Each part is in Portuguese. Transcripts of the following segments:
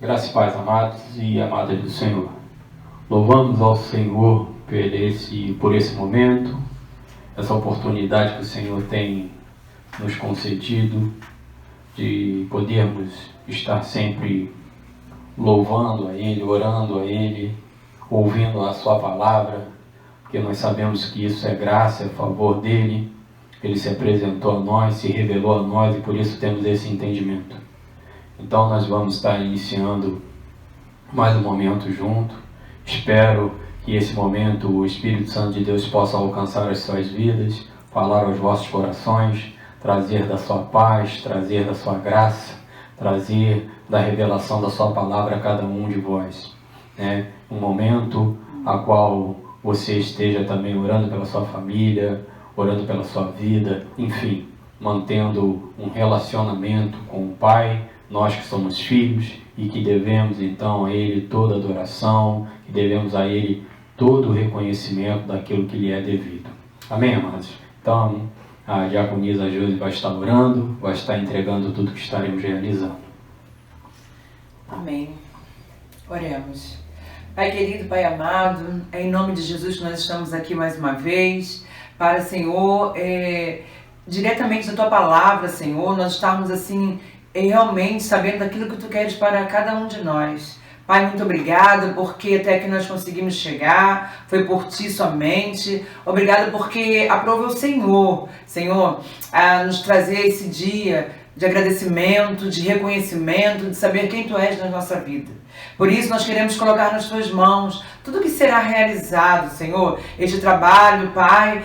Graça e paz, amados e amadas do Senhor. Louvamos ao Senhor por esse momento, essa oportunidade que o Senhor tem nos concedido de podermos estar sempre louvando a Ele, orando a Ele, ouvindo a Sua palavra, porque nós sabemos que isso é graça, é favor dEle. Ele se apresentou a nós, se revelou a nós e por isso temos esse entendimento. Então nós vamos estar iniciando mais um momento junto. Espero que esse momento o Espírito Santo de Deus possa alcançar as suas vidas, falar aos vossos corações, trazer da sua paz, trazer da sua graça, trazer da revelação da sua palavra a cada um de vós. Um momento a qual você esteja também orando pela sua família, orando pela sua vida, enfim, mantendo um relacionamento com o Pai, nós que somos filhos e que devemos então a Ele toda adoração, que devemos a Ele todo o reconhecimento daquilo que lhe é devido. Amém, amados? Então, a diaconisa Josi vai estar orando, vai estar entregando tudo que estaremos realizando. Amém. Oremos. Pai querido, Pai amado, é em nome de Jesus que nós estamos aqui mais uma vez, para, Senhor, diretamente da Tua palavra, Senhor, nós estamos assim, realmente sabendo daquilo que Tu queres para cada um de nós. Pai, muito obrigada porque até que nós conseguimos chegar, foi por Ti somente. Obrigada porque aprova o Senhor, a nos trazer esse dia de agradecimento, de reconhecimento, de saber quem Tu és na nossa vida. Por isso nós queremos colocar nas Tuas mãos tudo que será realizado, Senhor. Este trabalho, Pai,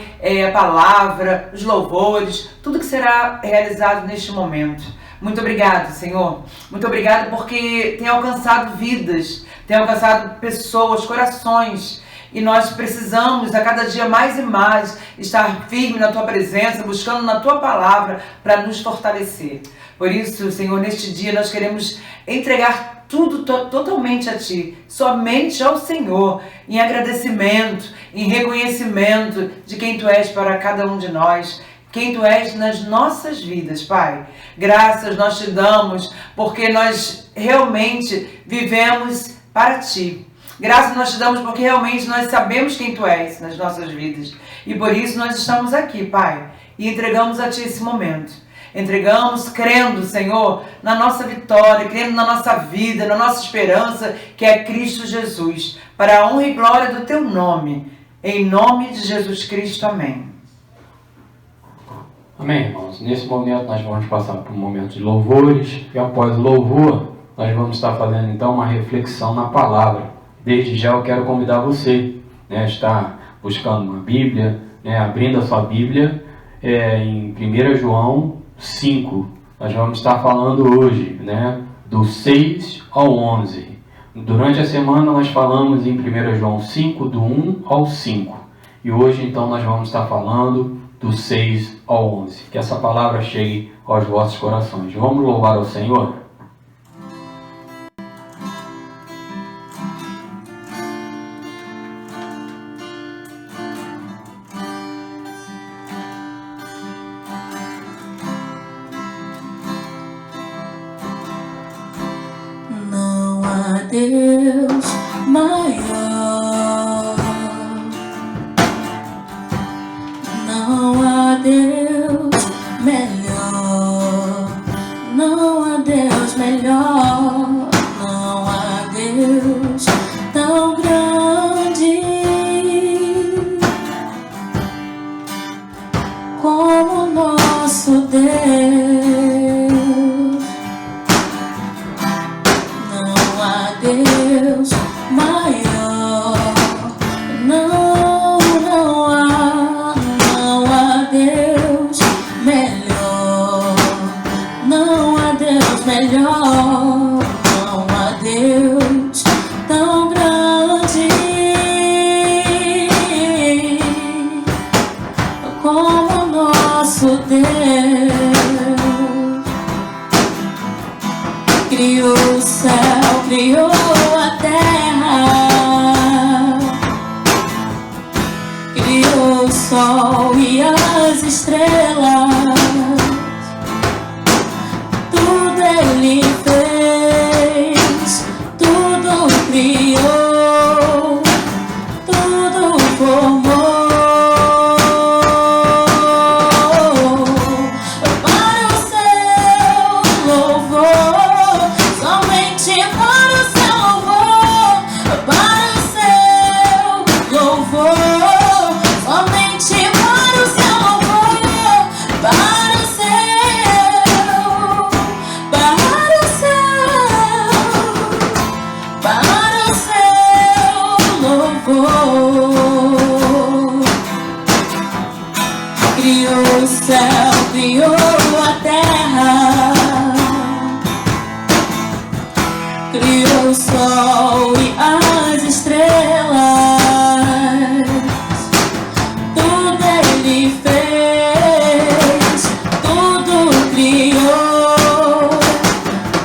a palavra, os louvores, tudo que será realizado neste momento. Muito obrigado, Senhor. Muito obrigado porque tem alcançado vidas, tem alcançado pessoas, corações. E nós precisamos, a cada dia mais e mais, estar firme na Tua presença, buscando na Tua palavra para nos fortalecer. Por isso, Senhor, neste dia nós queremos entregar tudo totalmente a Ti, somente ao Senhor, em agradecimento, em reconhecimento de quem Tu és para cada um de nós, quem Tu és nas nossas vidas, Pai. Graças nós Te damos, porque nós realmente vivemos para Ti. Graças nós Te damos porque realmente nós sabemos quem Tu és nas nossas vidas. E por isso nós estamos aqui, Pai, e entregamos a Ti esse momento. Entregamos crendo, Senhor, na nossa vitória, crendo na nossa vida, na nossa esperança, que é Cristo Jesus, para a honra e glória do Teu nome. Em nome de Jesus Cristo, amém. Amém, irmãos. Nesse momento nós vamos passar por um momento de louvores e após o louvor nós vamos estar fazendo então uma reflexão na palavra. Desde já eu quero convidar você a estar buscando uma Bíblia, abrindo a sua Bíblia em 1 João 5. Nós vamos estar falando hoje do 6 ao 11. Durante a semana nós falamos em 1 João 5, do 1 ao 5. E hoje então nós vamos estar falando do 6 ao 11. Que essa palavra chegue aos vossos corações. Vamos louvar ao Senhor? Não há Deus maior. Não há Deus melhor, não há Deus melhor, não há Deus tão grande como o nosso Deus. Não há Deus maior, não há Deus melhor, não há Deus melhor, não há Deus tão grande como o nosso Deus. Criou o céu, criou a terra, criou o sol e as estrelas, tudo Ele fez o sol e as estrelas, tudo Ele fez, tudo criou,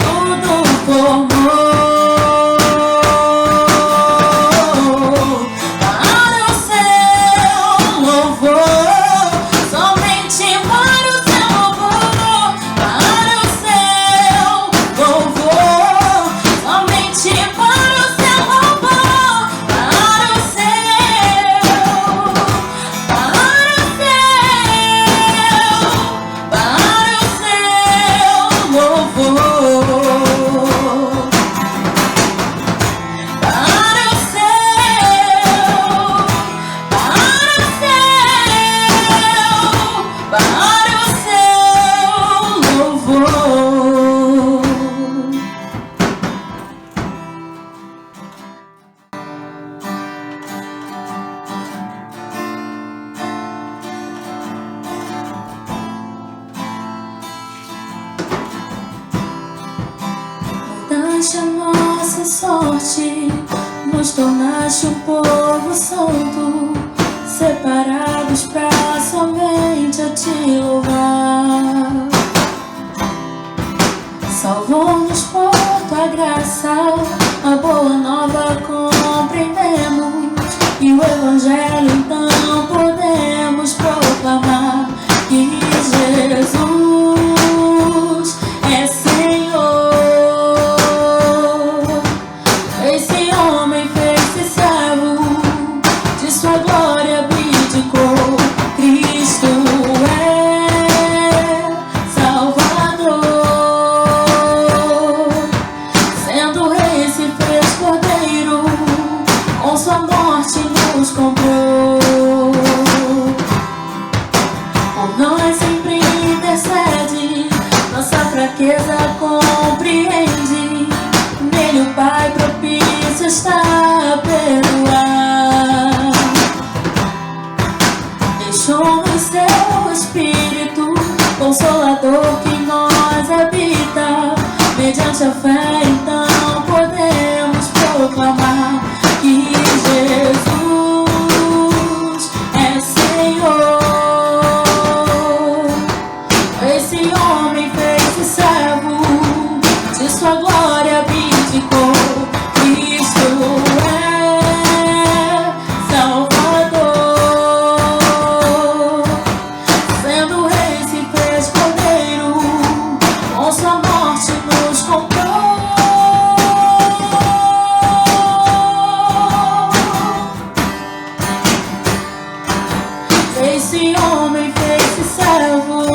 tudo formou para o seu louvor, somente para o seu louvor, para o seu louvor, somente para o seu louvor, para o seu louvor, para o seu louvor. Mudaste a nossa sorte, nos tornaste um povo santo, separados pra somente a te louvar. Salvou-nos por tua graça, a boa nova compreendemos, e o Evangelho então podemos proclamar que Jesus é Senhor. Esse homem fez-se servo, de sua glória abdicou. Cristo é Salvador, sendo rei se fez cordeiro, com sua morte nos comprou. Por nós sempre intercede, nossa fraqueza compreende, nele o Pai propício está a perdoar. Deixou-nos seu Espírito Consolador que em nós habita, mediante a fé então podemos proclamar que Jesus é Senhor. Esse homem fez-se servo, de sua glória abdicou. Cristo é Salvador, sendo rei se fez cordeiro, com sua morte nos comprou. Esse homem fez-se servo,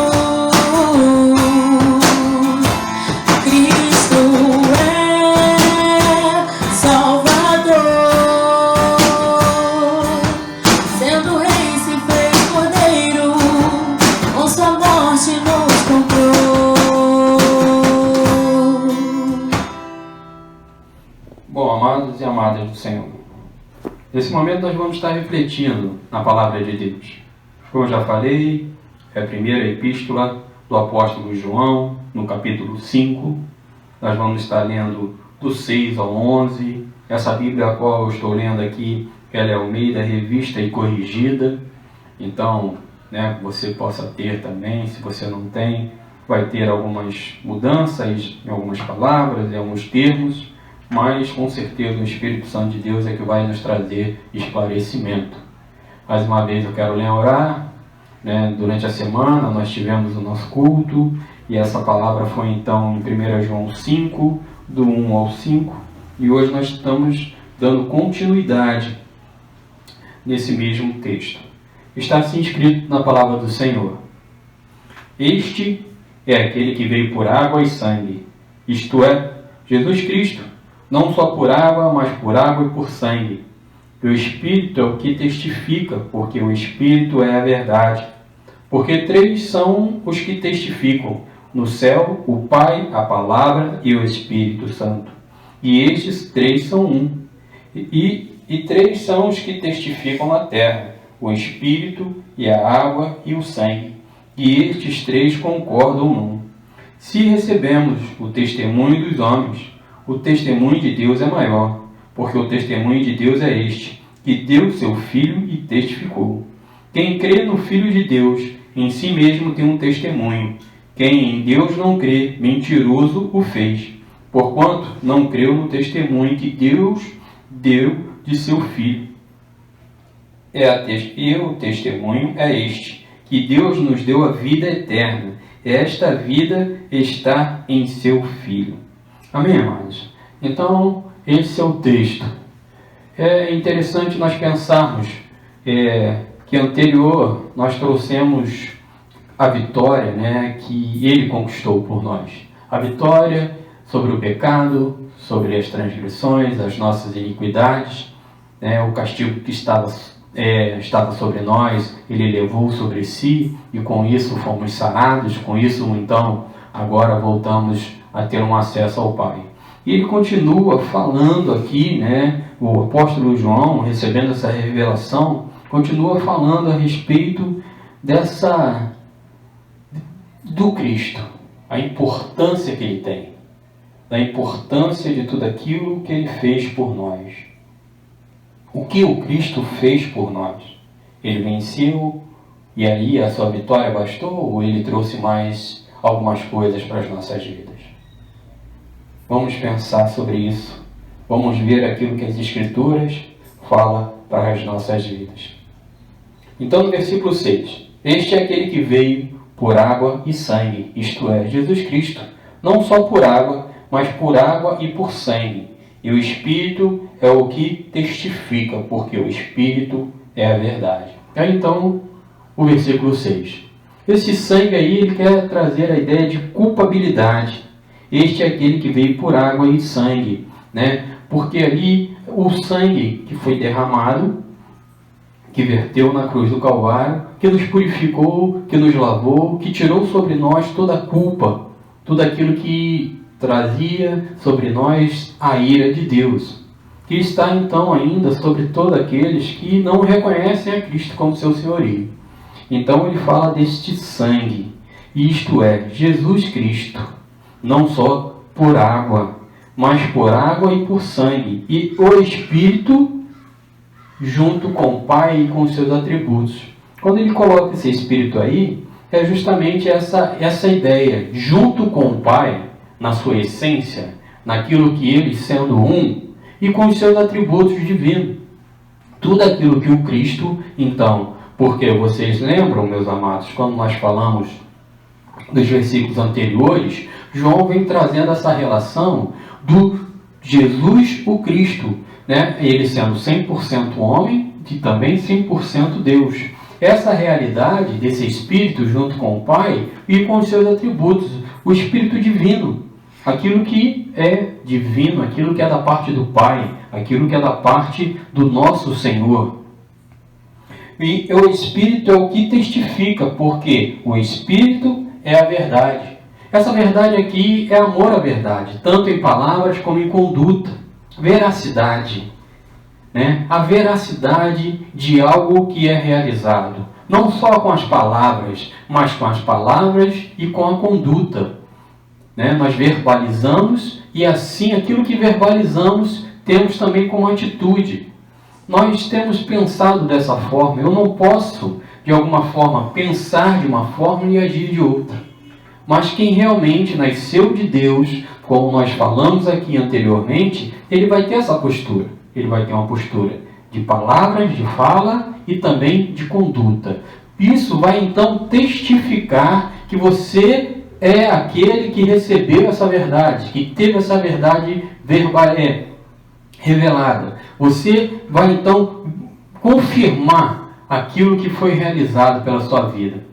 Cristo é Salvador, sendo rei se fez cordeiro, com sua morte nos comprou. Bom, amados e amadas do Senhor, nesse momento nós vamos estar refletindo na palavra de Deus. Como eu já falei, é a primeira epístola do apóstolo João, no capítulo 5. Nós vamos estar lendo do 6 ao 11. Essa Bíblia a qual eu estou lendo aqui, ela é Almeida, revista e corrigida. Então, você possa ter também, se você não tem, vai ter algumas mudanças em algumas palavras, em alguns termos, mas com certeza o Espírito Santo de Deus é que vai nos trazer esclarecimento. Mais uma vez eu quero lembrar, durante a semana nós tivemos o nosso culto, e essa palavra foi então em 1 João 5, do 1 ao 5, e hoje nós estamos dando continuidade nesse mesmo texto. Está assim escrito na palavra do Senhor: Este é aquele que veio por água e sangue, isto é, Jesus Cristo, não só por água, mas por água e por sangue. E o Espírito é o que testifica, porque o Espírito é a verdade. Porque 3 são os que testificam: no céu, o Pai, a Palavra e o Espírito Santo. E estes 3 são um. E 3 são os que testificam na terra: o Espírito e a água e o sangue. E estes 3 concordam num. Se recebemos o testemunho dos homens, o testemunho de Deus é maior, porque o testemunho de Deus é este, que deu seu Filho e testificou. Quem crê no Filho de Deus, em si mesmo tem um testemunho. Quem em Deus não crê, mentiroso o fez, porquanto não creu no testemunho que Deus deu de seu Filho. E o testemunho é este, que Deus nos deu a vida eterna. Esta vida está em seu Filho. Amém, amados? Então, esse é o texto. É interessante nós pensarmos que anterior nós trouxemos a vitória, né, que Ele conquistou por nós. A vitória sobre o pecado, sobre as transgressões, as nossas iniquidades, né, o castigo que estava sobre nós, Ele levou sobre si, e com isso fomos sarados, com isso então agora voltamos a ter um acesso ao Pai. E ele continua falando aqui, né, o apóstolo João, recebendo essa revelação, continua falando a respeito do Cristo, a importância que Ele tem, da importância de tudo aquilo que Ele fez por nós. O que o Cristo fez por nós? Ele venceu e aí a sua vitória bastou, ou Ele trouxe mais algumas coisas para as nossas vidas? Vamos pensar sobre isso. Vamos ver aquilo que as Escrituras falam para as nossas vidas. Então, no versículo 6, este é aquele que veio por água e sangue, isto é, Jesus Cristo, não só por água, mas por água e por sangue. E o Espírito é o que testifica, porque o Espírito é a verdade. Então, o versículo 6. Esse sangue aí, ele quer trazer a ideia de culpabilidade. Este é aquele que veio por água e sangue, né? Porque ali o sangue que foi derramado, que verteu na cruz do Calvário, que nos purificou, que nos lavou, que tirou sobre nós toda a culpa, tudo aquilo que trazia sobre nós a ira de Deus, que está então ainda sobre todos aqueles que não reconhecem a Cristo como seu senhorio. Então ele fala deste sangue, isto é, Jesus Cristo, não só por água, mas por água e por sangue, e o Espírito junto com o Pai e com os seus atributos. Quando ele coloca esse Espírito aí, é justamente essa ideia, junto com o Pai, na sua essência, naquilo que ele sendo um, e com os seus atributos divinos. Tudo aquilo que o Cristo, então, porque vocês lembram, meus amados, quando nós falamos dos versículos anteriores, João vem trazendo essa relação do Jesus, o Cristo, né? Ele sendo 100% homem e também 100% Deus. Essa realidade desse Espírito junto com o Pai e com os seus atributos, o Espírito divino, aquilo que é divino, aquilo que é da parte do Pai, aquilo que é da parte do nosso Senhor. E o Espírito é o que testifica, porque o Espírito é a verdade. Essa verdade aqui é amor à verdade, tanto em palavras como em conduta. Veracidade, né? A veracidade de algo que é realizado, não só com as palavras, mas com as palavras e com a conduta, né? Nós verbalizamos e assim aquilo que verbalizamos temos também como atitude. Nós temos pensado dessa forma. Eu não posso, de alguma forma, pensar de uma forma e agir de outra. Mas quem realmente nasceu de Deus, como nós falamos aqui anteriormente, ele vai ter essa postura. Ele vai ter uma postura de palavras, de fala e também de conduta. Isso vai então testificar que você é aquele que recebeu essa verdade, que teve essa verdade revelada. Você vai então confirmar aquilo que foi realizado pela sua vida.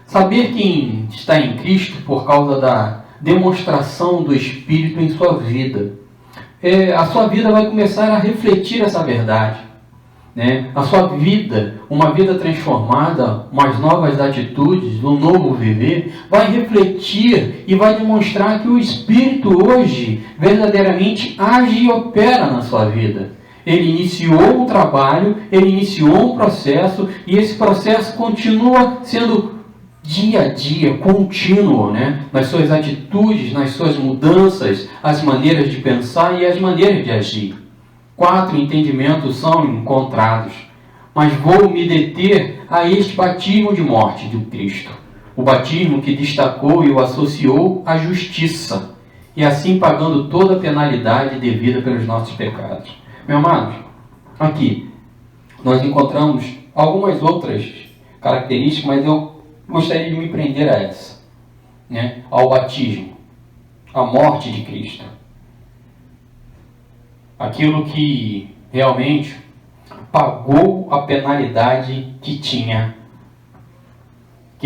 Saber quem está em Cristo por causa da demonstração do Espírito em sua vida. A sua vida vai começar a refletir essa verdade, né? A sua vida, uma vida transformada, umas novas atitudes, um novo viver, vai refletir e vai demonstrar que o Espírito hoje verdadeiramente age e opera na sua vida. Ele iniciou um trabalho, ele iniciou um processo e esse processo continua sendo dia a dia, contínuo, né? Nas suas atitudes, nas suas mudanças, as maneiras de pensar e as maneiras de agir. 4 entendimentos são encontrados, mas vou me deter a este batismo de morte de Cristo. O batismo que destacou e o associou à justiça, e assim pagando toda a penalidade devida pelos nossos pecados. Meus amados, aqui nós encontramos algumas outras características, mas eu gostaria de me prender a essa, né? Ao batismo, à morte de Cristo. Aquilo que realmente pagou a penalidade que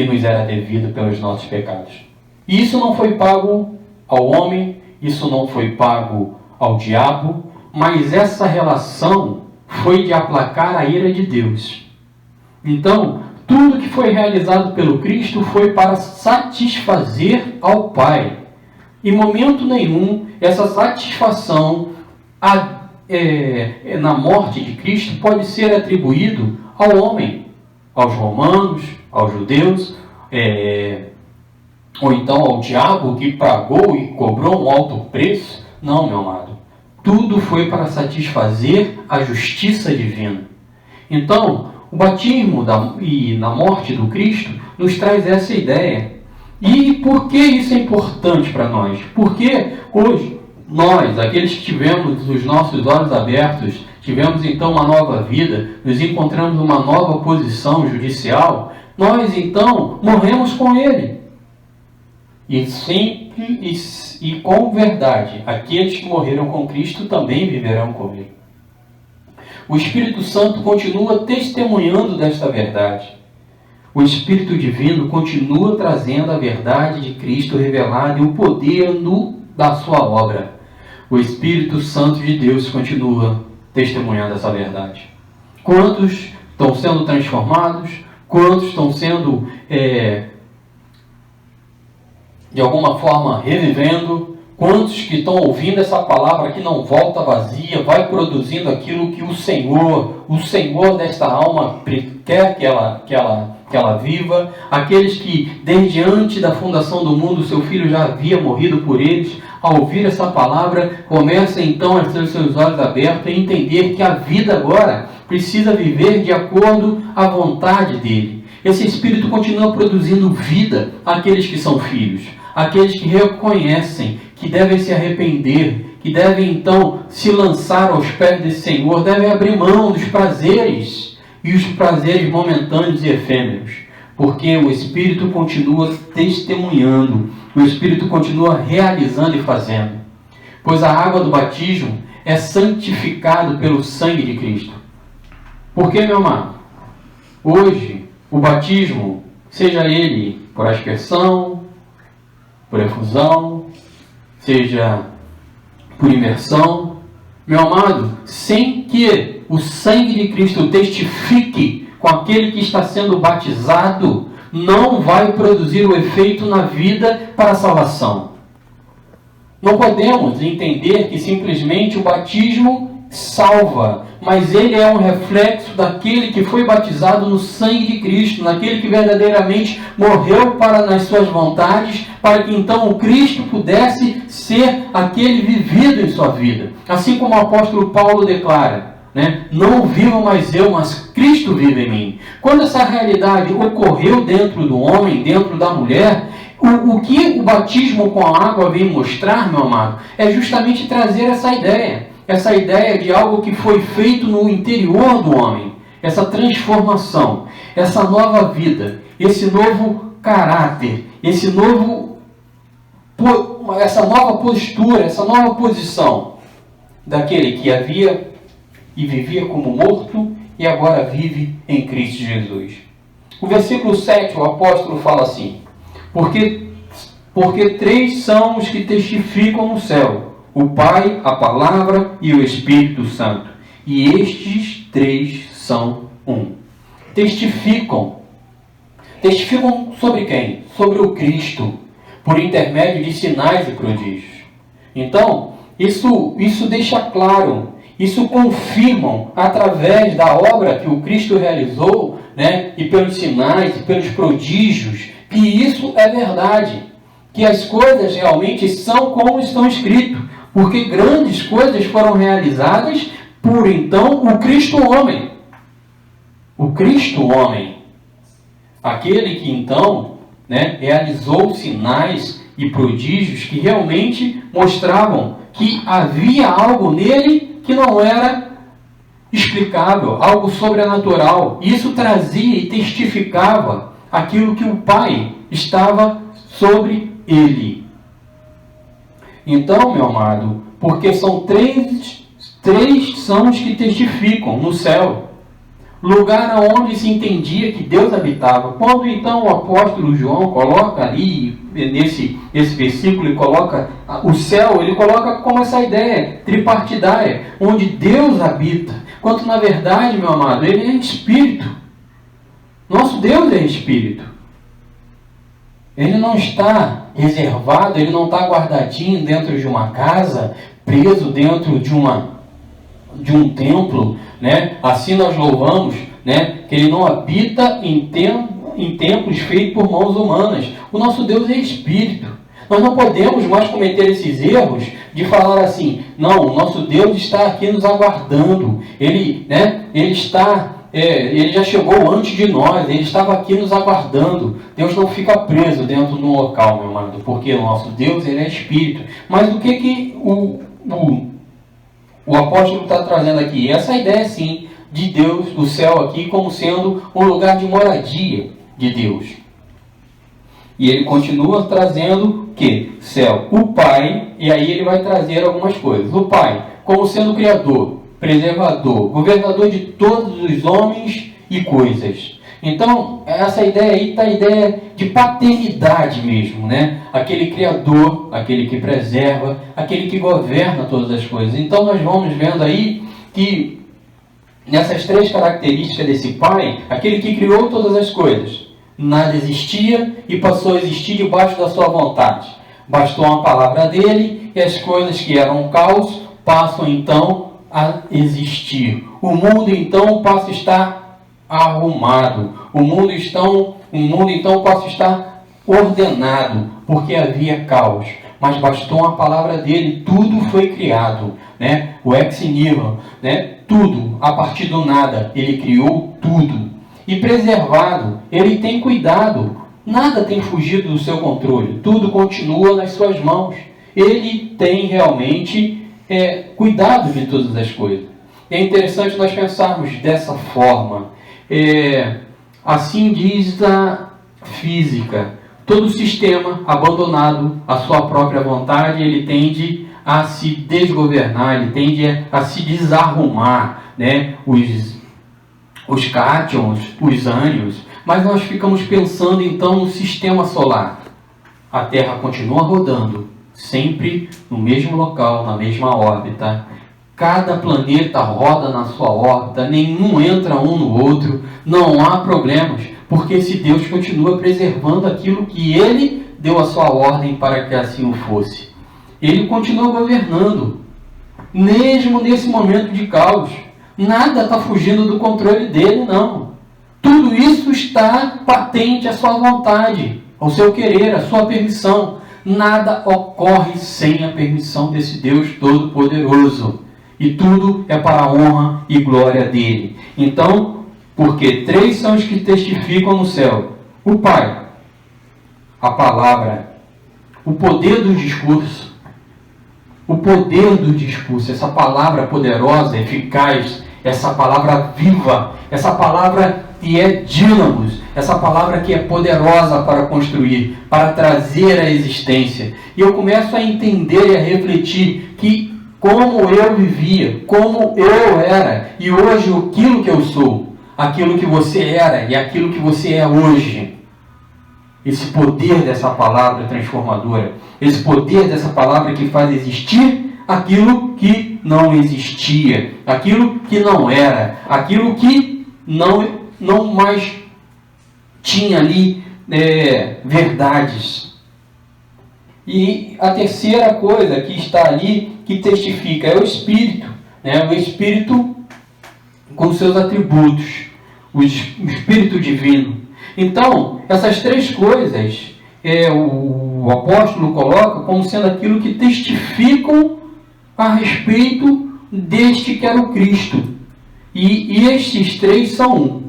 nos era devida pelos nossos pecados. E isso não foi pago ao homem, isso não foi pago ao diabo, mas essa relação foi de aplacar a ira de Deus. Então, tudo que foi realizado pelo Cristo foi para satisfazer ao Pai. Em momento nenhum, essa satisfação na morte de Cristo pode ser atribuído ao homem, aos romanos, aos judeus, ou então ao diabo que pagou e cobrou um alto preço. Não, meu amado. Tudo foi para satisfazer a justiça divina. Então, o batismo e na morte do Cristo nos traz essa ideia. E por que isso é importante para nós? Porque hoje, nós, aqueles que tivemos os nossos olhos abertos, tivemos então uma nova vida, nos encontramos numa nova posição judicial, nós então morremos com Ele. E sempre e com verdade, aqueles que morreram com Cristo também viverão com Ele. O Espírito Santo continua testemunhando desta verdade. O Espírito Divino continua trazendo a verdade de Cristo revelada e o poder da sua obra. O Espírito Santo de Deus continua testemunhando essa verdade. Quantos estão sendo transformados? Quantos estão sendo, de alguma forma, revivendo? Quantos que estão ouvindo essa palavra que não volta vazia, vai produzindo aquilo que o Senhor desta alma quer que ela viva? Aqueles que, desde antes da fundação do mundo, seu Filho já havia morrido por eles, ao ouvir essa palavra, começa então a ter os seus olhos abertos e entender que a vida agora precisa viver de acordo à vontade dele. Esse Espírito continua produzindo vida àqueles que são filhos, àqueles que reconhecem que devem se arrepender, que devem então se lançar aos pés desse Senhor, devem abrir mão dos prazeres e os prazeres momentâneos e efêmeros, porque o Espírito continua testemunhando, o Espírito continua realizando e fazendo, pois a água do batismo é santificado pelo sangue de Cristo. Porque, meu amado, hoje o batismo, seja ele por aspersão, por efusão, seja por imersão, meu amado, sem que o sangue de Cristo testifique com aquele que está sendo batizado, não vai produzir o efeito na vida para a salvação. Não podemos entender que simplesmente o batismo salva, mas ele é um reflexo daquele que foi batizado no sangue de Cristo, naquele que verdadeiramente morreu nas suas vontades, para que então o Cristo pudesse ser aquele vivido em sua vida. Assim como o apóstolo Paulo declara, né? Não vivo mais eu, mas Cristo vive em mim. Quando essa realidade ocorreu dentro do homem, dentro da mulher, o que o batismo com a água vem mostrar, meu amado, é justamente trazer essa ideia de algo que foi feito no interior do homem, essa transformação, essa nova vida, esse novo caráter, essa nova postura, essa nova posição daquele que havia e vivia como morto e agora vive em Cristo Jesus. O versículo 7, o apóstolo fala assim: porque 3 são os que testificam no céu, o Pai, a Palavra e o Espírito Santo, e estes 3 são um. Testificam sobre quem? Sobre o Cristo, por intermédio de sinais e prodígios. Então, isso deixa claro, isso confirmam através da obra que o Cristo realizou, né, e pelos sinais e pelos prodígios que isso é verdade, que as coisas realmente são como estão escrito, porque grandes coisas foram realizadas por então o Cristo homem. O Cristo homem, aquele que então, realizou sinais e prodígios que realmente mostravam que havia algo nele que não era explicável, algo sobrenatural. Isso trazia e testificava aquilo que o Pai estava sobre ele. Então, meu amado, porque são três são os que testificam no céu, lugar onde se entendia que Deus habitava. Quando então o apóstolo João coloca ali, nesse versículo, ele coloca o céu, ele coloca como essa ideia tripartidária, onde Deus habita, quando na verdade, meu amado, ele é Espírito. Nosso Deus é Espírito. Ele não está reservado, ele não está guardadinho dentro de uma casa, preso dentro de um templo, Assim nós louvamos, que ele não habita em templos feitos por mãos humanas. O nosso Deus é Espírito. Nós não podemos mais cometer esses erros de falar assim, não, o nosso Deus está aqui nos aguardando. Ele já chegou antes de nós, ele estava aqui nos aguardando. Deus não fica preso dentro de um local, meu amado, porque o nosso Deus, ele é Espírito. Mas o que o apóstolo está trazendo aqui? Essa ideia, sim, de Deus, do céu aqui, como sendo um lugar de moradia de Deus. E ele continua trazendo que céu, o Pai, e aí ele vai trazer algumas coisas. O Pai, como sendo Criador, preservador, governador de todos os homens e coisas. Então, essa ideia aí está a ideia de paternidade mesmo, Aquele Criador, aquele que preserva, aquele que governa todas as coisas. Então, nós vamos vendo aí que nessas três características desse Pai, aquele que criou todas as coisas, nada existia e passou a existir debaixo da sua vontade. Bastou uma palavra dele e as coisas que eram um caos passam então a existir. O mundo então passa a estar arrumado. O mundo então passa a estar ordenado, porque havia caos. Mas bastou uma palavra dele, tudo foi criado, O ex nihilo, tudo, a partir do nada, ele criou tudo. E preservado, ele tem cuidado, nada tem fugido do seu controle, tudo continua nas suas mãos. Ele tem realmente cuidado de todas as coisas. É interessante nós pensarmos dessa forma. Assim diz a física, todo sistema abandonado à sua própria vontade, ele tende a se desgovernar, ele tende a se desarrumar, os cátions, os ânions. Mas nós ficamos pensando então no sistema solar. A Terra continua rodando, sempre no mesmo local, na mesma órbita. Cada planeta roda na sua órbita, nenhum entra um no outro, não há problemas, porque esse Deus continua preservando aquilo que ele deu a sua ordem para que assim o fosse. Ele continua governando, mesmo nesse momento de caos. Nada está fugindo do controle dele, não. Tudo isso está patente à sua vontade, ao seu querer, à sua permissão. Nada ocorre sem a permissão desse Deus Todo-Poderoso. E tudo é para a honra e glória dele. Então, porque três são os que testificam no céu: o Pai, a palavra, o poder do discurso. O poder do discurso, essa palavra poderosa, eficaz, essa palavra viva, essa palavra que é dínamos, essa palavra que é poderosa para construir, para trazer a existência. E eu começo a entender e a refletir que como eu vivia, como eu era, e hoje aquilo que eu sou, aquilo que você era e aquilo que você é hoje. Esse poder dessa palavra transformadora, esse poder dessa palavra que faz existir aquilo que não existia, aquilo que não era, aquilo que não mais tinha ali verdades. E a terceira coisa que está ali, que testifica, é o Espírito, o Espírito com seus atributos, o Espírito Divino. Então, essas três coisas o apóstolo coloca como sendo aquilo que testificam a respeito deste que era o Cristo. E estes três são um.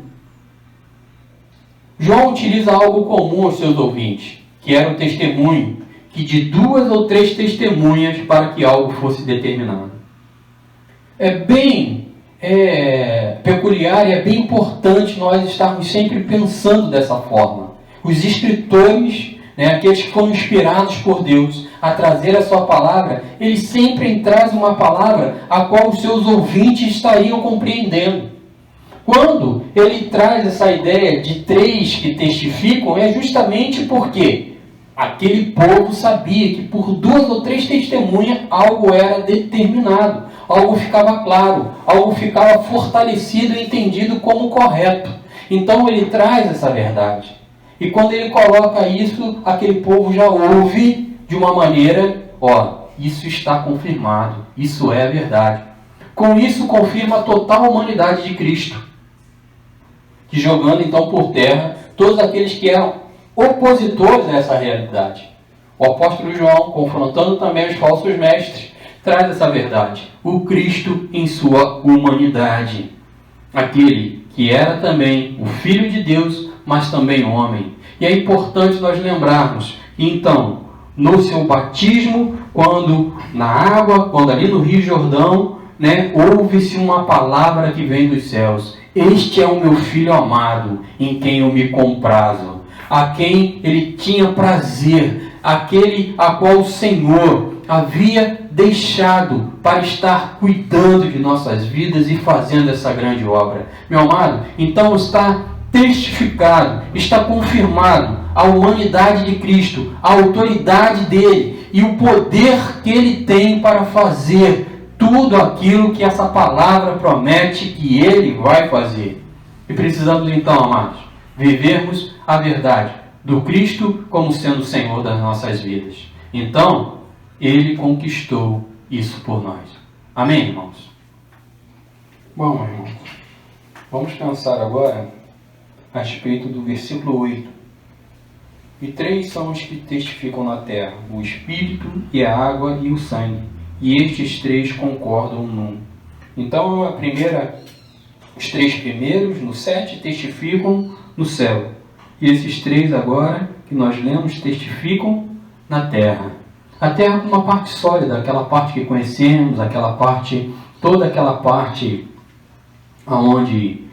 João utiliza algo comum aos seus ouvintes, que era o testemunho, que de 2 ou 3 testemunhas para que algo fosse determinado. É bem peculiar e é bem importante nós estarmos sempre pensando dessa forma. Os escritores, aqueles que foram inspirados por Deus a trazer a sua palavra, eles sempre trazem uma palavra a qual os seus ouvintes estariam compreendendo. Quando ele traz essa ideia de 3 que testificam, é justamente porque aquele povo sabia que por 2 ou 3 testemunhas algo era determinado, algo ficava claro, algo ficava fortalecido e entendido como correto. Então ele traz essa verdade. E quando ele coloca isso, aquele povo já ouve de uma maneira, isso está confirmado, isso é verdade. Com isso confirma a total humanidade de Cristo, que jogando então por terra todos aqueles que eram opositores a essa realidade. O apóstolo João, confrontando também os falsos mestres, traz essa verdade. O Cristo em sua humanidade. Aquele que era também o Filho de Deus, mas também homem. E é importante nós lembrarmos que então, no seu batismo, quando na água, quando ali no Rio Jordão, ouve-se uma palavra que vem dos céus. Este é o meu Filho amado, em quem eu me comprazo, a quem ele tinha prazer, aquele a qual o Senhor havia deixado para estar cuidando de nossas vidas e fazendo essa grande obra. Meu amado, então está testificado, está confirmado a humanidade de Cristo, a autoridade dele e o poder que ele tem para fazer tudo aquilo que essa palavra promete que ele vai fazer. E precisamos então, amados, vivermos a verdade do Cristo como sendo o Senhor das nossas vidas. Então, ele conquistou isso por nós. Amém, irmãos? Bom, irmãos, vamos pensar agora a respeito do versículo 8. E 3 são os que testificam na terra, o Espírito e a água e o sangue. E estes 3 concordam num. Então, os 3 primeiros, no 7, testificam no céu. E esses 3 agora, que nós lemos, testificam na terra. A terra como uma parte sólida, aquela parte que conhecemos, toda aquela parte onde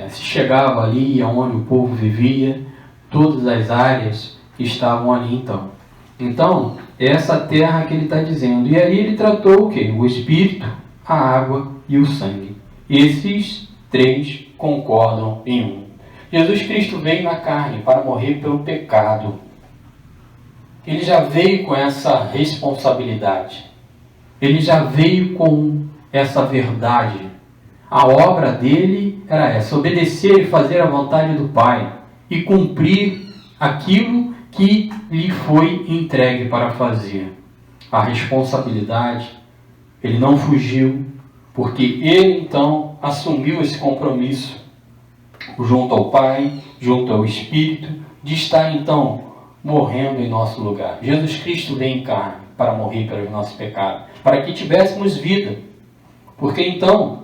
se chegava ali, onde o povo vivia, todas as áreas estavam ali então. Então, é essa terra que ele está dizendo. E aí ele tratou o quê? O Espírito, a água e o sangue. Esses 3 concordam em um. Jesus Cristo veio na carne para morrer pelo pecado. Ele já veio com essa responsabilidade. Ele já veio com essa verdade. A obra dele era essa: obedecer e fazer a vontade do Pai e cumprir aquilo que lhe foi entregue para fazer. A responsabilidade, ele não fugiu, porque ele então assumiu esse compromisso junto ao Pai, junto ao Espírito, de estar então morrendo em nosso lugar. Jesus Cristo veio em carne para morrer pelos nossos pecados, para que tivéssemos vida. Porque então,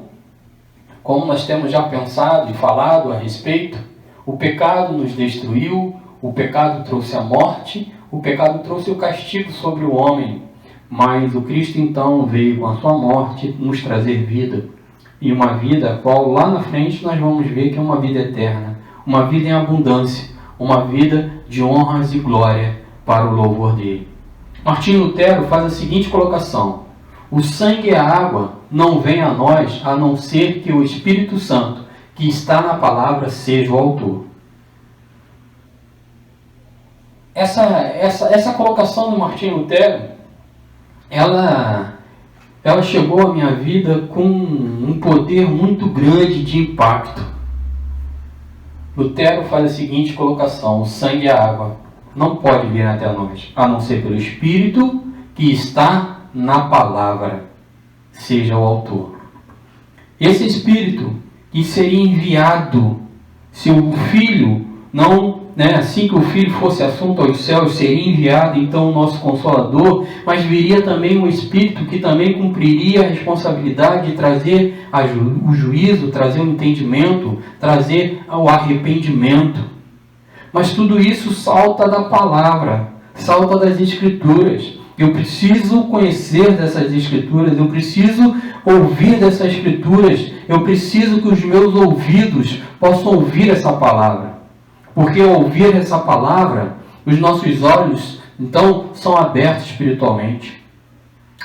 como nós temos já pensado e falado a respeito, o pecado nos destruiu, o pecado trouxe a morte, o pecado trouxe o castigo sobre o homem. Mas o Cristo então veio com a sua morte nos trazer vida. E uma vida a qual lá na frente nós vamos ver que é uma vida eterna, uma vida em abundância, uma vida de honras e glória para o louvor dele. Martinho Lutero faz a seguinte colocação: o sangue e a água não vêm a nós a não ser que o Espírito Santo, que está na palavra, seja o autor. Essa colocação do Martinho Lutero, ela chegou à minha vida com um poder muito grande de impacto. Lutero faz a seguinte colocação: o sangue e a água não pode vir até nós, a não ser pelo Espírito que está na palavra, seja o autor. Esse Espírito que seria enviado, se o Filho não, assim que o Filho fosse assunto aos céus, seria enviado então o nosso Consolador, mas viria também um Espírito que também cumpriria a responsabilidade de trazer o juízo, trazer o entendimento, trazer o arrependimento. Mas tudo isso salta da palavra, salta das Escrituras. Eu preciso conhecer dessas Escrituras, eu preciso ouvir dessas Escrituras, eu preciso que os meus ouvidos possam ouvir essa palavra. Porque ao ouvir essa palavra, os nossos olhos, então, são abertos espiritualmente.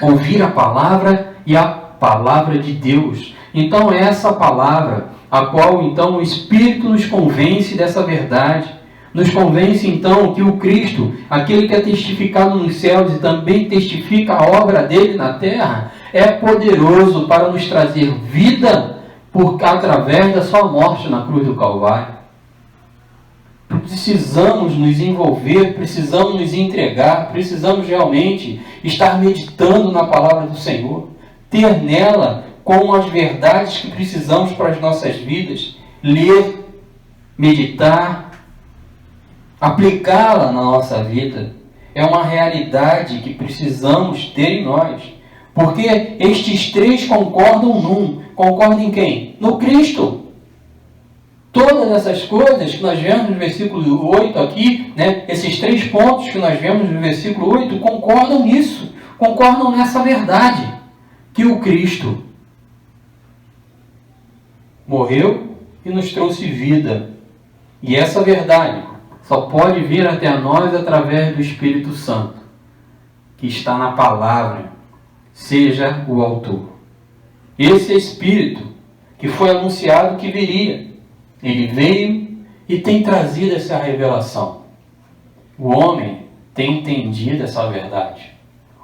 Ouvir a palavra e a palavra de Deus. Então, é essa palavra, a qual, então, o Espírito nos convence dessa verdade. Nos convence, então, que o Cristo, aquele que é testificado nos céus e também testifica a obra dele na terra, é poderoso para nos trazer vida através da sua morte na cruz do Calvário. Precisamos nos envolver, precisamos nos entregar, precisamos realmente estar meditando na palavra do Senhor, ter nela como as verdades que precisamos para as nossas vidas, ler, meditar, aplicá-la na nossa vida. É uma realidade que precisamos ter em nós, porque estes três concordam concordam em quem? No Cristo. Todas essas coisas que nós vemos no versículo 8 aqui, esses 3 pontos que nós vemos no versículo 8, concordam nisso, concordam nessa verdade, que o Cristo morreu e nos trouxe vida. E essa verdade só pode vir até nós através do Espírito Santo, que está na palavra, seja o autor. Esse Espírito que foi anunciado que viria, ele veio e tem trazido essa revelação. O homem tem entendido essa verdade.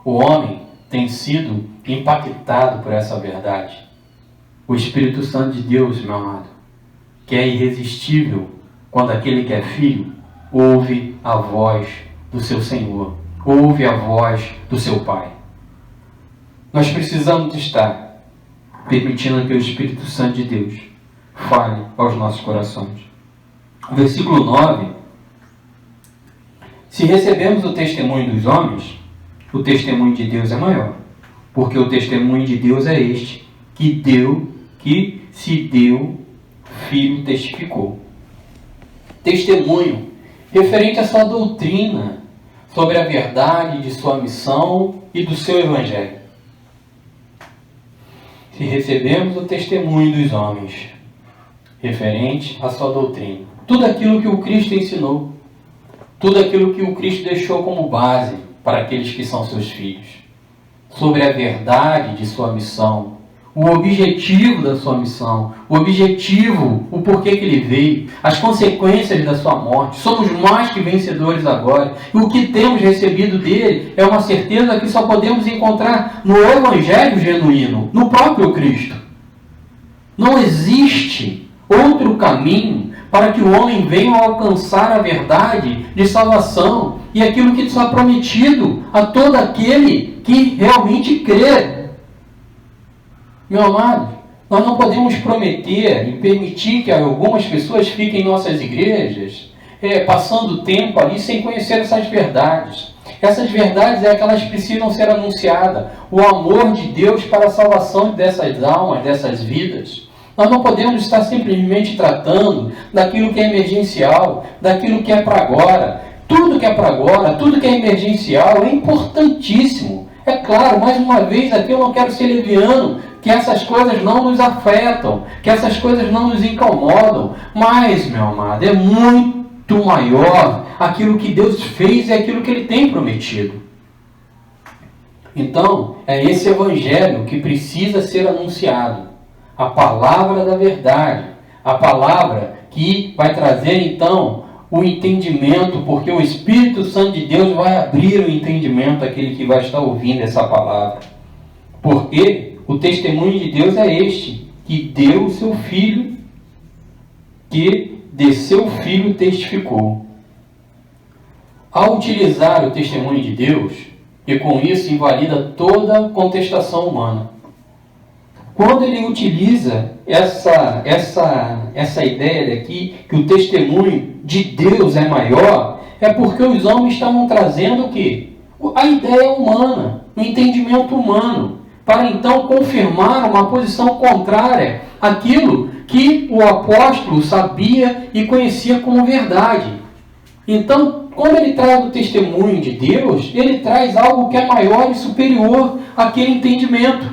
O homem tem sido impactado por essa verdade. O Espírito Santo de Deus, meu amado, que é irresistível quando aquele que é filho ouve a voz do seu Senhor, ouve a voz do seu Pai. Nós precisamos estar permitindo que o Espírito Santo de Deus fale aos nossos corações. Versículo 9. Se recebemos o testemunho dos homens, o testemunho de Deus é maior, porque o testemunho de Deus é este, que se deu, Filho testificou. Testemunho referente à sua doutrina sobre a verdade de sua missão e do seu evangelho. Se recebemos o testemunho dos homens referente à sua doutrina, tudo aquilo que o Cristo ensinou, tudo aquilo que o Cristo deixou como base para aqueles que são seus filhos, sobre a verdade de sua missão, o objetivo da sua missão, o objetivo, o porquê que ele veio, as consequências da sua morte. Somos mais que vencedores agora. E o que temos recebido dele é uma certeza que só podemos encontrar no Evangelho genuíno, no próprio Cristo. Não existe outro caminho para que o homem venha alcançar a verdade de salvação e aquilo que está prometido a todo aquele que realmente crê. Meu amado, nós não podemos prometer e permitir que algumas pessoas fiquem em nossas igrejas passando tempo ali sem conhecer essas verdades. Essas verdades é que elas precisam ser anunciadas. O amor de Deus para a salvação dessas almas, dessas vidas. Nós não podemos estar simplesmente tratando daquilo que é emergencial, daquilo que é para agora. Tudo que é para agora, tudo que é emergencial é importantíssimo. É claro, mais uma vez aqui eu não quero ser leviano, que essas coisas não nos afetam, que essas coisas não nos incomodam. Mas, meu amado, é muito maior aquilo que Deus fez e aquilo que Ele tem prometido. Então, é esse Evangelho que precisa ser anunciado. A palavra da verdade. A palavra que vai trazer, então, o entendimento, porque o Espírito Santo de Deus vai abrir o entendimento àquele que vai estar ouvindo essa palavra. Porque o testemunho de Deus é este, que deu o seu Filho, que de seu Filho testificou. Ao utilizar o testemunho de Deus, e com isso invalida toda contestação humana, quando ele utiliza essa ideia daqui, que o testemunho de Deus é maior, é porque os homens estavam trazendo o quê? A ideia humana, o entendimento humano, para então confirmar uma posição contrária àquilo que o apóstolo sabia e conhecia como verdade. Então, quando ele traz o testemunho de Deus, ele traz algo que é maior e superior àquele entendimento.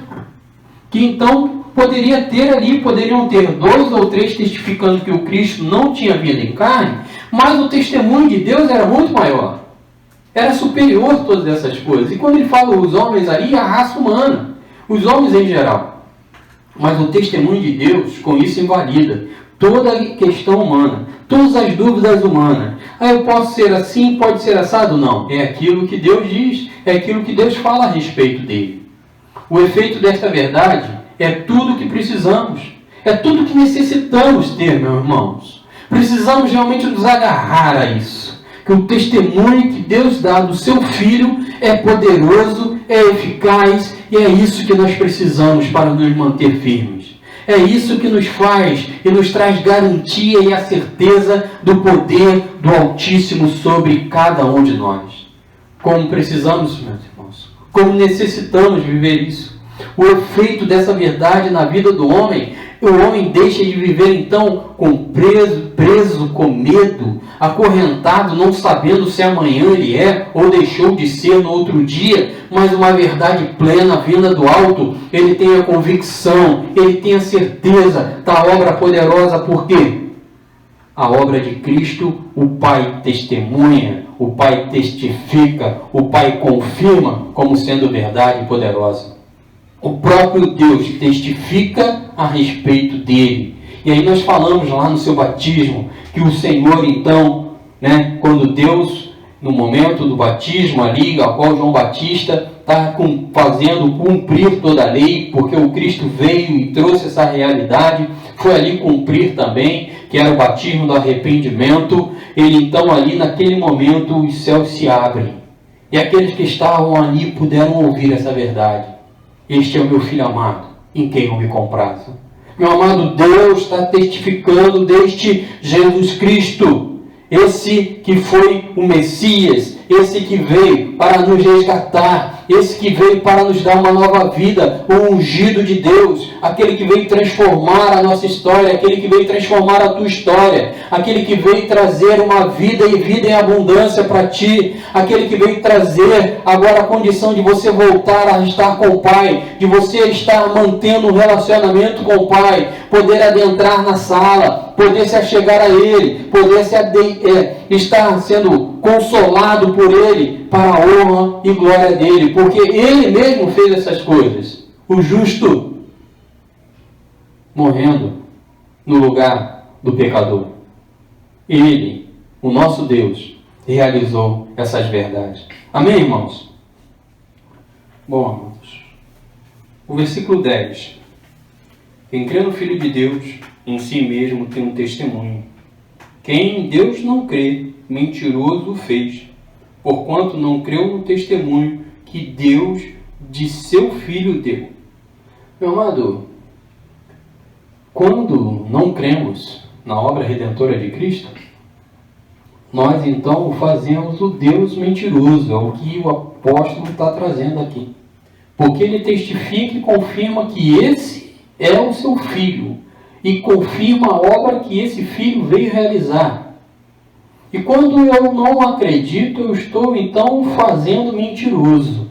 Que então poderiam ter 2 ou 3 testificando que o Cristo não tinha vindo em carne, mas o testemunho de Deus era muito maior. Era superior a todas essas coisas. E quando ele fala os homens ali, a raça humana, os homens em geral. Mas o testemunho de Deus, com isso, invalida toda a questão humana, todas as dúvidas humanas. Eu posso ser assim, pode ser assado? Não. É aquilo que Deus diz, é aquilo que Deus fala a respeito dele. O efeito desta verdade é tudo que precisamos, é tudo que necessitamos ter, meus irmãos. Precisamos realmente nos agarrar a isso. Que o testemunho que Deus dá do seu Filho é poderoso, é eficaz, e é isso que nós precisamos para nos manter firmes. É isso que nos faz e nos traz garantia e a certeza do poder do Altíssimo sobre cada um de nós. Como precisamos, meus irmãos, como necessitamos viver isso. O efeito dessa verdade na vida do homem, o homem deixa de viver então preso com medo, acorrentado, não sabendo se amanhã ele é ou deixou de ser no outro dia, mas uma verdade plena vinda do alto. Ele tem a convicção, ele tem a certeza da obra poderosa. Por quê? A obra de Cristo, o Pai testemunha, o Pai testifica, o Pai confirma como sendo verdade poderosa. O próprio Deus testifica a respeito dele. E aí nós falamos lá no seu batismo, que o Senhor então, quando Deus, no momento do batismo ali, a qual João Batista está fazendo cumprir toda a lei, porque o Cristo veio e trouxe essa realidade, foi ali cumprir também, que era o batismo do arrependimento. Ele então ali naquele momento os céus se abrem, e aqueles que estavam ali puderam ouvir essa verdade. Este é o meu Filho amado, em quem eu me comprazo. Meu amado, Deus está testificando deste Jesus Cristo, esse que foi o Messias, esse que veio para nos resgatar, esse que veio para nos dar uma nova vida, o ungido de Deus, aquele que veio transformar a nossa história, aquele que veio transformar a tua história, aquele que veio trazer uma vida e vida em abundância para ti, aquele que veio trazer agora a condição de você voltar a estar com o Pai, de você estar mantendo um relacionamento com o Pai, poder adentrar na sala, poder se achegar a Ele, poder estar sendo consolado por Ele, para a honra e glória dEle, porque Ele mesmo fez essas coisas. O justo morrendo no lugar do pecador. Ele, o nosso Deus, realizou essas verdades. Amém, irmãos? Bom, irmãos, o versículo 10. Quem crê no Filho de Deus, em si mesmo tem um testemunho. Quem em Deus não crê, mentiroso o fez, porquanto não creu no testemunho que Deus de seu Filho deu. Meu amado, quando não cremos na obra redentora de Cristo, nós então fazemos o Deus mentiroso, é o que o apóstolo está trazendo aqui. Porque ele testifica e confirma que esse é o seu Filho, e confirma a obra que esse Filho veio realizar. E quando eu não acredito, eu estou então fazendo mentiroso.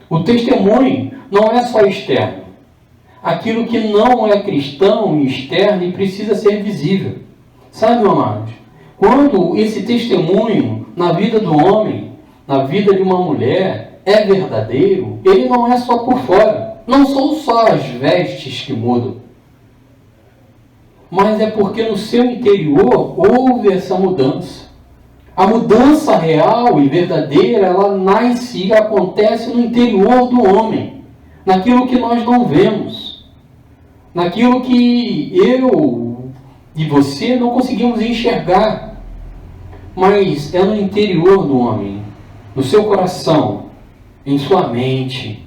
O testemunho não é só externo. Aquilo que não é cristão e externo e precisa ser visível. Sabe, meu amado? Quando esse testemunho na vida do homem, na vida de uma mulher, é verdadeiro, ele não é só por fora. Não são só as vestes que mudam. Mas é porque no seu interior houve essa mudança. A mudança real e verdadeira, ela nasce e acontece no interior do homem, naquilo que nós não vemos, naquilo que eu e você não conseguimos enxergar, mas é no interior do homem, no seu coração, em sua mente.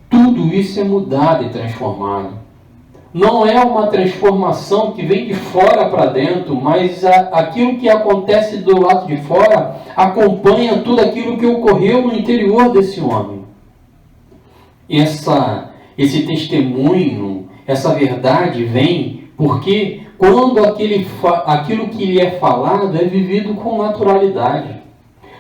Tudo tudo isso é mudado e transformado. Não é uma transformação que vem de fora para dentro, mas aquilo que acontece do lado de fora acompanha tudo aquilo que ocorreu no interior desse homem. Esse testemunho, essa verdade vem porque quando aquilo que lhe é falado é vivido com naturalidade.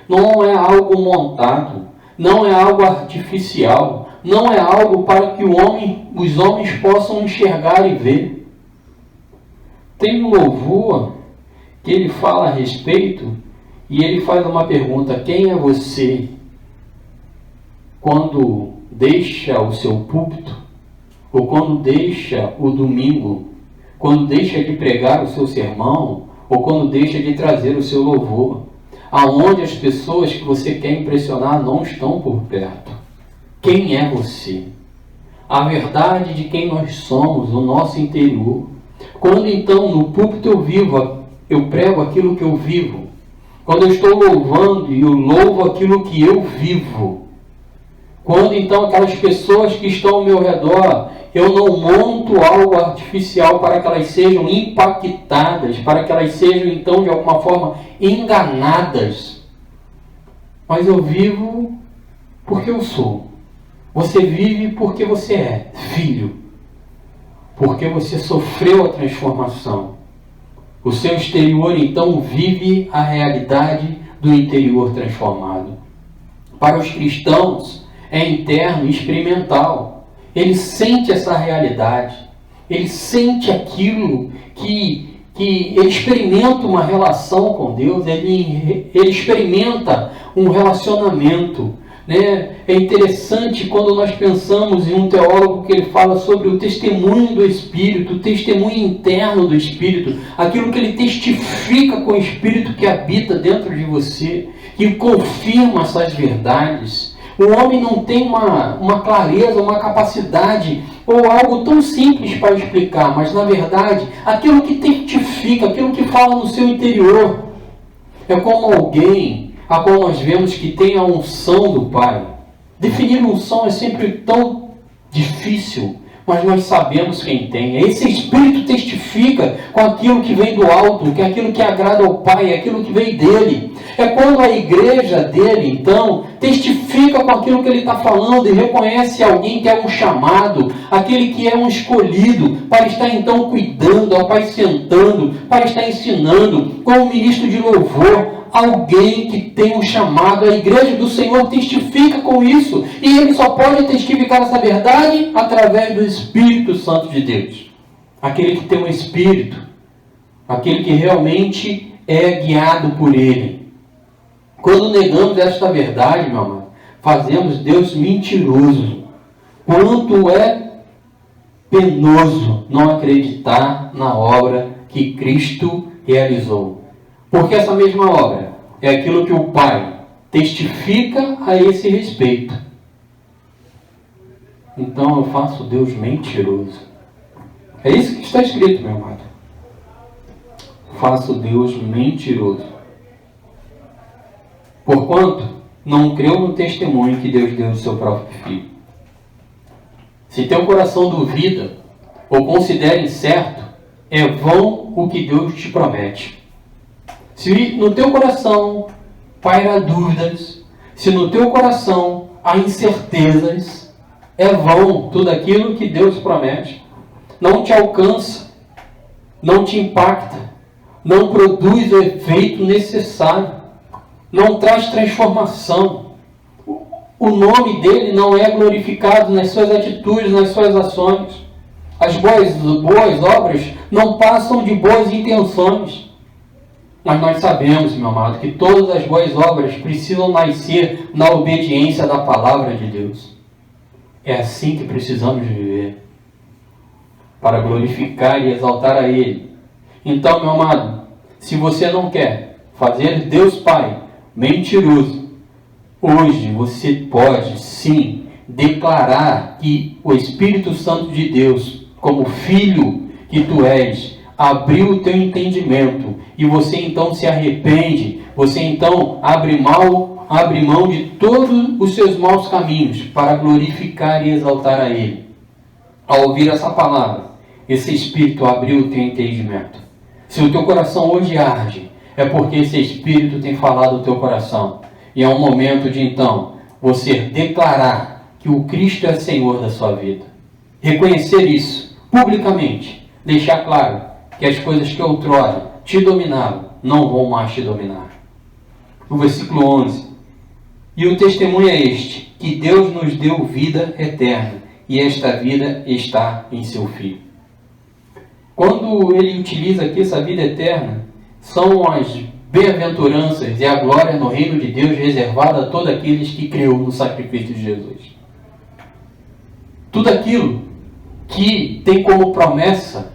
Não é algo montado, não é algo artificial, não é algo para que os homens possam enxergar e ver. Tem um louvor que ele fala a respeito e ele faz uma pergunta: quem é você quando deixa o seu púlpito, ou quando deixa o domingo, quando deixa de pregar o seu sermão, ou quando deixa de trazer o seu louvor, aonde as pessoas que você quer impressionar não estão por perto? Quem é você? A verdade de quem nós somos, o nosso interior. Quando então no púlpito eu prego aquilo que eu vivo. Quando eu estou louvando, eu louvo aquilo que eu vivo. Quando então aquelas pessoas que estão ao meu redor, eu não monto algo artificial para que elas sejam impactadas, para que elas sejam então de alguma forma enganadas. Mas eu vivo porque eu sou. Você vive porque você é filho, porque você sofreu a transformação. O seu exterior, então, vive a realidade do interior transformado. Para os cristãos, é interno e experimental. Ele sente essa realidade. Ele sente aquilo que ele experimenta uma relação com Deus, ele experimenta um relacionamento. É interessante quando nós pensamos em um teólogo que ele fala sobre o testemunho do Espírito, o testemunho interno do Espírito, aquilo que ele testifica com o Espírito que habita dentro de você, que confirma essas verdades. O homem não tem uma clareza, uma capacidade ou algo tão simples para explicar, mas na verdade, aquilo que testifica, aquilo que fala no seu interior, é como alguém a qual nós vemos que tem a unção do Pai. Definir unção é sempre tão difícil, mas nós sabemos quem tem. Esse Espírito testifica com aquilo que vem do alto, que é aquilo que agrada ao Pai, é aquilo que vem dele. É quando a igreja dele, então, testifica com aquilo que ele está falando e reconhece alguém que é um chamado, aquele que é um escolhido, para estar então cuidando, apacentando, para estar ensinando, como ministro de louvor. Alguém que tem um chamado, a igreja do Senhor testifica com isso, e ele só pode testificar essa verdade através do Espírito Santo de Deus. Aquele que tem um Espírito, aquele que realmente é guiado por ele. Quando negamos esta verdade, meu amado, fazemos Deus mentiroso. Quanto é penoso não acreditar na obra que Cristo realizou. Porque essa mesma obra é aquilo que o Pai testifica a esse respeito. Então eu faço Deus mentiroso. É isso que está escrito, meu amado. Faço Deus mentiroso. Porquanto não creu no testemunho que Deus deu do seu próprio Filho. Se teu coração duvida ou considera incerto, é vão o que Deus te promete. Se no teu coração paira dúvidas, se no teu coração há incertezas, é vão tudo aquilo que Deus promete. Não te alcança, não te impacta, não produz o efeito necessário, não traz transformação. O nome dele não é glorificado nas suas atitudes, nas suas ações. As boas obras não passam de boas intenções. Mas nós sabemos, meu amado, que todas as boas obras precisam nascer na obediência da palavra de Deus. É assim que precisamos viver, para glorificar e exaltar a Ele. Então, meu amado, se você não quer fazer Deus Pai mentiroso, hoje você pode sim declarar que o Espírito Santo de Deus, como filho que tu és, abriu o teu entendimento, e você então se arrepende, você então abre mão abre mão de todos os seus maus caminhos para glorificar e exaltar a Ele. Ao ouvir essa palavra, esse Espírito abriu o teu entendimento. Se o teu coração hoje arde, é porque esse Espírito tem falado ao teu coração. E é um momento de, então, você declarar que o Cristo é Senhor da sua vida. Reconhecer isso publicamente. Deixar claro que as coisas que outrora te dominavam não vão mais te dominar. O versículo 11. E o testemunho é este, que Deus nos deu vida eterna, e esta vida está em seu Filho. Quando ele utiliza aqui essa vida eterna, são as bem-aventuranças e a glória no reino de Deus reservada a todos aqueles que creu no sacrifício de Jesus. Tudo aquilo que tem como promessa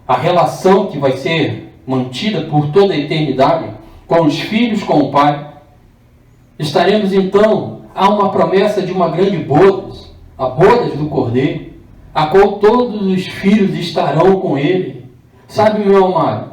a relação que vai ser mantida por toda a eternidade com os filhos, com o Pai. Estaremos então a uma promessa de uma grande boda, a boda do Cordeiro, a qual todos os filhos estarão com Ele. Sabe, meu amado,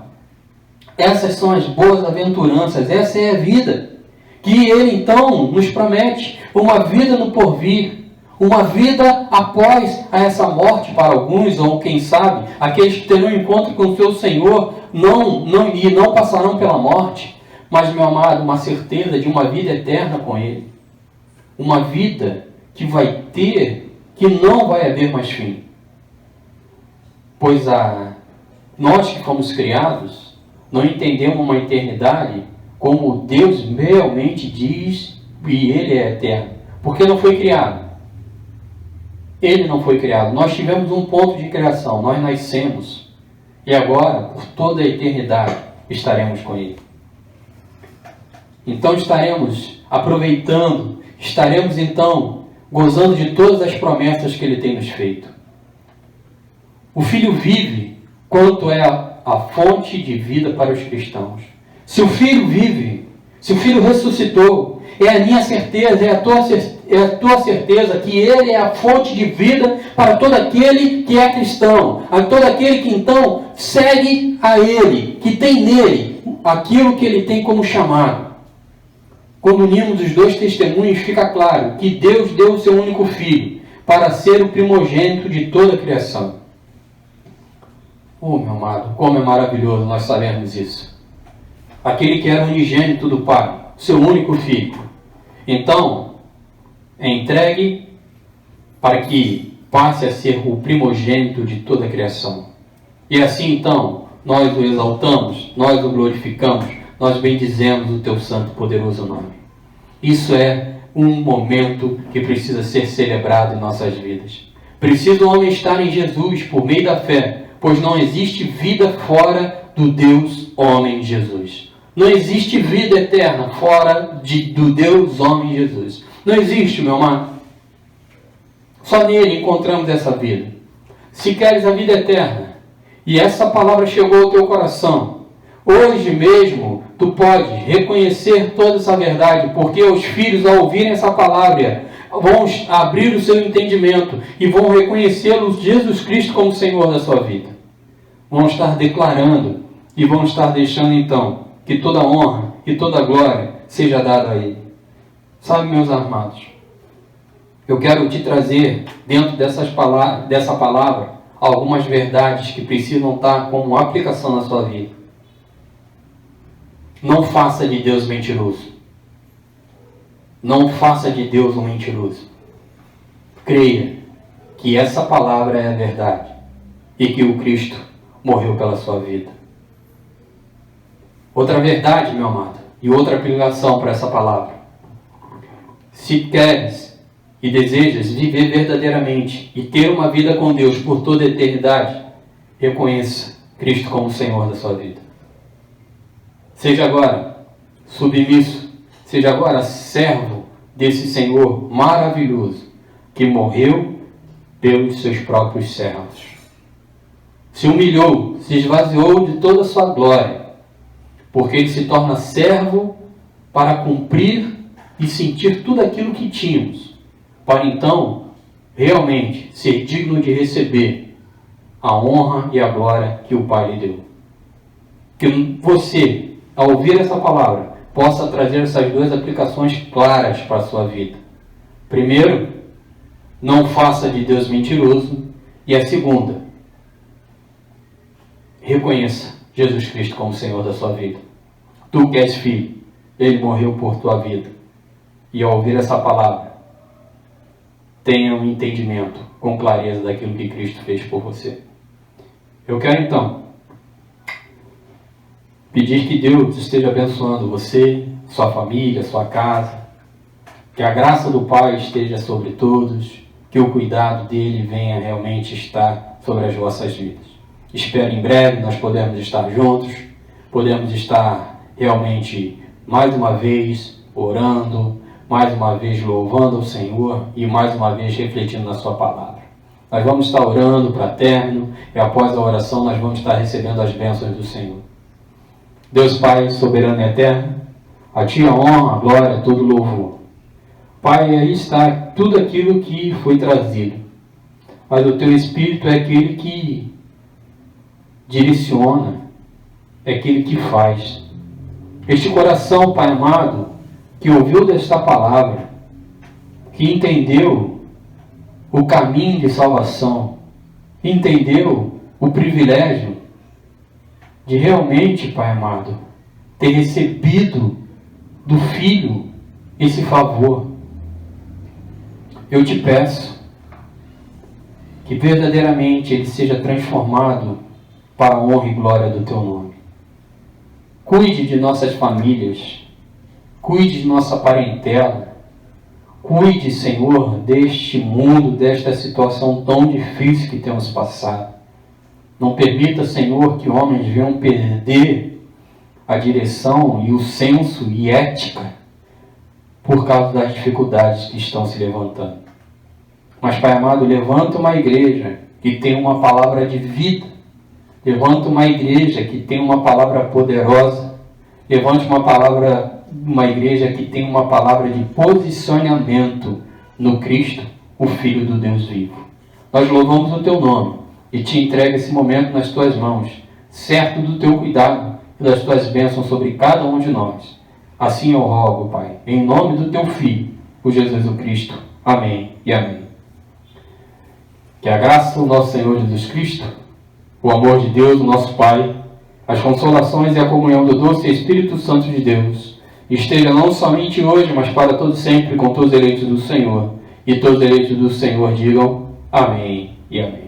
essas são as boas aventuranças, essa é a vida que Ele então nos promete, uma vida no porvir, uma vida após essa morte para alguns, ou quem sabe, aqueles que terão encontro com o seu Senhor e não passarão pela morte, mas, meu amado, uma certeza de uma vida eterna com Ele, uma vida que vai ter, que não vai haver mais fim, pois nós que fomos criados, não entendemos uma eternidade como Deus realmente diz, e Ele é eterno, porque não foi criado. Ele não foi criado. Nós tivemos um ponto de criação. Nós nascemos. E agora, por toda a eternidade, estaremos com Ele. Então estaremos aproveitando, estaremos então gozando de todas as promessas que Ele tem nos feito. O Filho vive quanto é a fonte de vida para os cristãos. Se o Filho vive, se o Filho ressuscitou, é a minha certeza, é a tua certeza que Ele é a fonte de vida para todo aquele que é cristão, a todo aquele que então segue a Ele, que tem nele aquilo que Ele tem como chamado. Quando unimos os dois testemunhos, fica claro que Deus deu o seu único Filho para ser o primogênito de toda a criação. Oh, meu amado, como é maravilhoso nós sabemos isso. Aquele que era unigênito do Pai, seu único Filho. Então, é entregue para que passe a ser o primogênito de toda a criação. E assim, então, nós o exaltamos, nós o glorificamos, nós bendizemos o teu santo e poderoso nome. Isso é um momento que precisa ser celebrado em nossas vidas. Precisa o homem estar em Jesus por meio da fé, pois não existe vida fora do Deus homem Jesus. Não existe vida eterna fora do Deus homem Jesus. Não existe, meu amado. Só nele encontramos essa vida. Se queres a vida eterna, e essa palavra chegou ao teu coração, hoje mesmo tu podes reconhecer toda essa verdade, porque os filhos, ao ouvirem essa palavra, vão abrir o seu entendimento e vão reconhecê-lo Jesus Cristo como Senhor da sua vida. Vão estar declarando e vão estar deixando então que toda honra e toda glória seja dada a Ele. Sabe, meus amados, eu quero te trazer dentro dessa palavra algumas verdades que precisam estar como aplicação na sua vida. Não faça de Deus mentiroso. Não faça de Deus um mentiroso. Creia que essa palavra é a verdade e que o Cristo morreu pela sua vida. Outra verdade, meu amado, e outra aplicação para essa palavra. Se queres e desejas viver verdadeiramente e ter uma vida com Deus por toda a eternidade, reconheça Cristo como Senhor da sua vida. Seja agora submisso, seja agora servo desse Senhor maravilhoso que morreu pelos seus próprios servos. Se humilhou, se esvaziou de toda a sua glória, porque ele se torna servo para cumprir e sentir tudo aquilo que tínhamos, para então realmente ser digno de receber a honra e a glória que o Pai lhe deu. Que você, ao ouvir essa palavra, possa trazer essas duas aplicações claras para a sua vida. Primeiro, não faça de Deus mentiroso. E a segunda, reconheça Jesus Cristo como Senhor da sua vida. Tu que és filho, Ele morreu por tua vida. E ao ouvir essa palavra, tenha um entendimento com clareza daquilo que Cristo fez por você. Eu quero então pedir que Deus esteja abençoando você, sua família, sua casa, que a graça do Pai esteja sobre todos, que o cuidado dele venha realmente estar sobre as vossas vidas. Espero em breve nós podemos estar juntos, podemos estar realmente mais uma vez orando, mais uma vez louvando o Senhor e mais uma vez refletindo na sua palavra. Nós vamos estar orando para término e após a oração nós vamos estar recebendo as bênçãos do Senhor. Deus Pai soberano e eterno, a Ti a honra, a glória, todo louvor. Pai, aí está tudo aquilo que foi trazido, mas o Teu Espírito é aquele que direciona, é aquele que faz. Este coração, Pai amado, que ouviu desta palavra, que entendeu o caminho de salvação, entendeu o privilégio de realmente, Pai amado, ter recebido do Filho esse favor. Eu te peço que verdadeiramente ele seja transformado para a honra e glória do Teu nome. Cuide de nossas famílias, cuide de nossa parentela, cuide, Senhor, deste mundo, desta situação tão difícil que temos passado. Não permita, Senhor, que homens venham perder a direção e o senso e ética por causa das dificuldades que estão se levantando. Mas, Pai amado, levanta uma igreja que tem uma palavra de vida. Levanta uma igreja que tem uma palavra poderosa. Levante uma igreja que tem uma palavra de posicionamento no Cristo, o Filho do Deus vivo. Nós louvamos o Teu nome e te entrego esse momento nas Tuas mãos, certo do Teu cuidado e das Tuas bênçãos sobre cada um de nós. Assim eu rogo, Pai, em nome do Teu Filho, o Jesus o Cristo. Amém e amém. Que a graça do nosso Senhor Jesus Cristo, o amor de Deus, o nosso Pai, as consolações e a comunhão do doce Espírito Santo de Deus, esteja não somente hoje, mas para todo sempre com todos os eleitos do Senhor. E todos os eleitos do Senhor digam amém e amém.